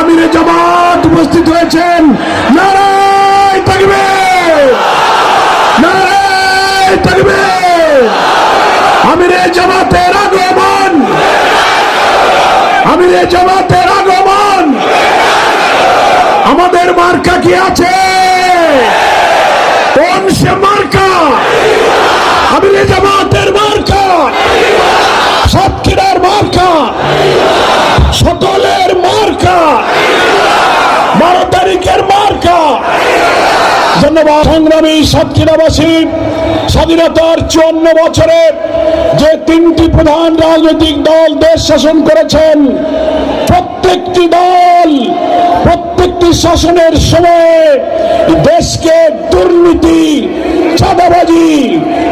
আমিরে জামাত উপস্থিত হয়েছেন। নারায়ে তাকবীর, নারায়ে তাকবীর। আমিরে জামাতের আগমন, আমিরে জামাতের আগমন। আমাদের মার্কা কি আছে? কোন সে মার্কা? আমিরে জামাতের মার্কা, সাতক্ষীরার মার্কা, সকলের মার্কা, 12 তারিখের মার্কা। ধন্যবাদ। সংগ্রামী সাতক্ষীরাবাসী, স্বাধীনতার 54 বছরে যে 3টি প্রধান রাজনৈতিক দল দেশ শাসন করেছেন, প্রত্যেকটি দল প্রত্যেকটি শাসনের সময়ে দেশকে দুর্নীতি, চাঁদাবাজি,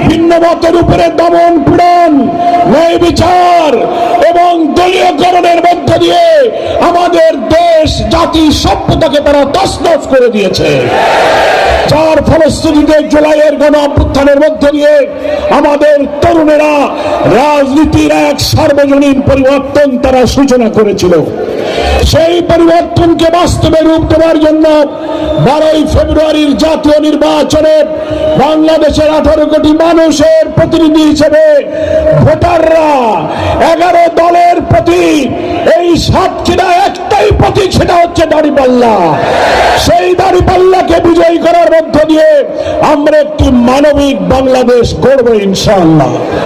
ভিন্ন মতের উপরে দমন পীড়ন, ন্যায় বিচার এবং দলীয়করণের মধ্য দিয়ে আমাদের দেশ, জাতি, সভ্যতাকে তারা তছনছ করে দিয়েছে। যার ফলশ্রুতিতে জুলাইয়ের গণ অভ্যুত্থানের মধ্য দিয়ে আমাদের তরুণেরা রাজনীতির এক সার্বজনীন পরিবর্তন তারা সূচনা করেছিল। সেই পরিবর্তনকে বাস্তবে রূপ দেওয়ার জন্য 12ই ফেব্রুয়ারির জাতীয় নির্বাচনে বাংলাদেশের 18 কোটি মানুষের প্রতিনিধি হিসেবে ভোটাররা 11 দলের প্রতি এই সাতক্ষীরা একটাই প্রতীক, সেটা হচ্ছে দাঁড়িপাল্লা। সেই দাঁড়িপাল্লাকে বিজয়ী করার মধ্য দিয়ে আমরা একটি মানবিক বাংলাদেশ গড়ব ইনশাআল্লাহ।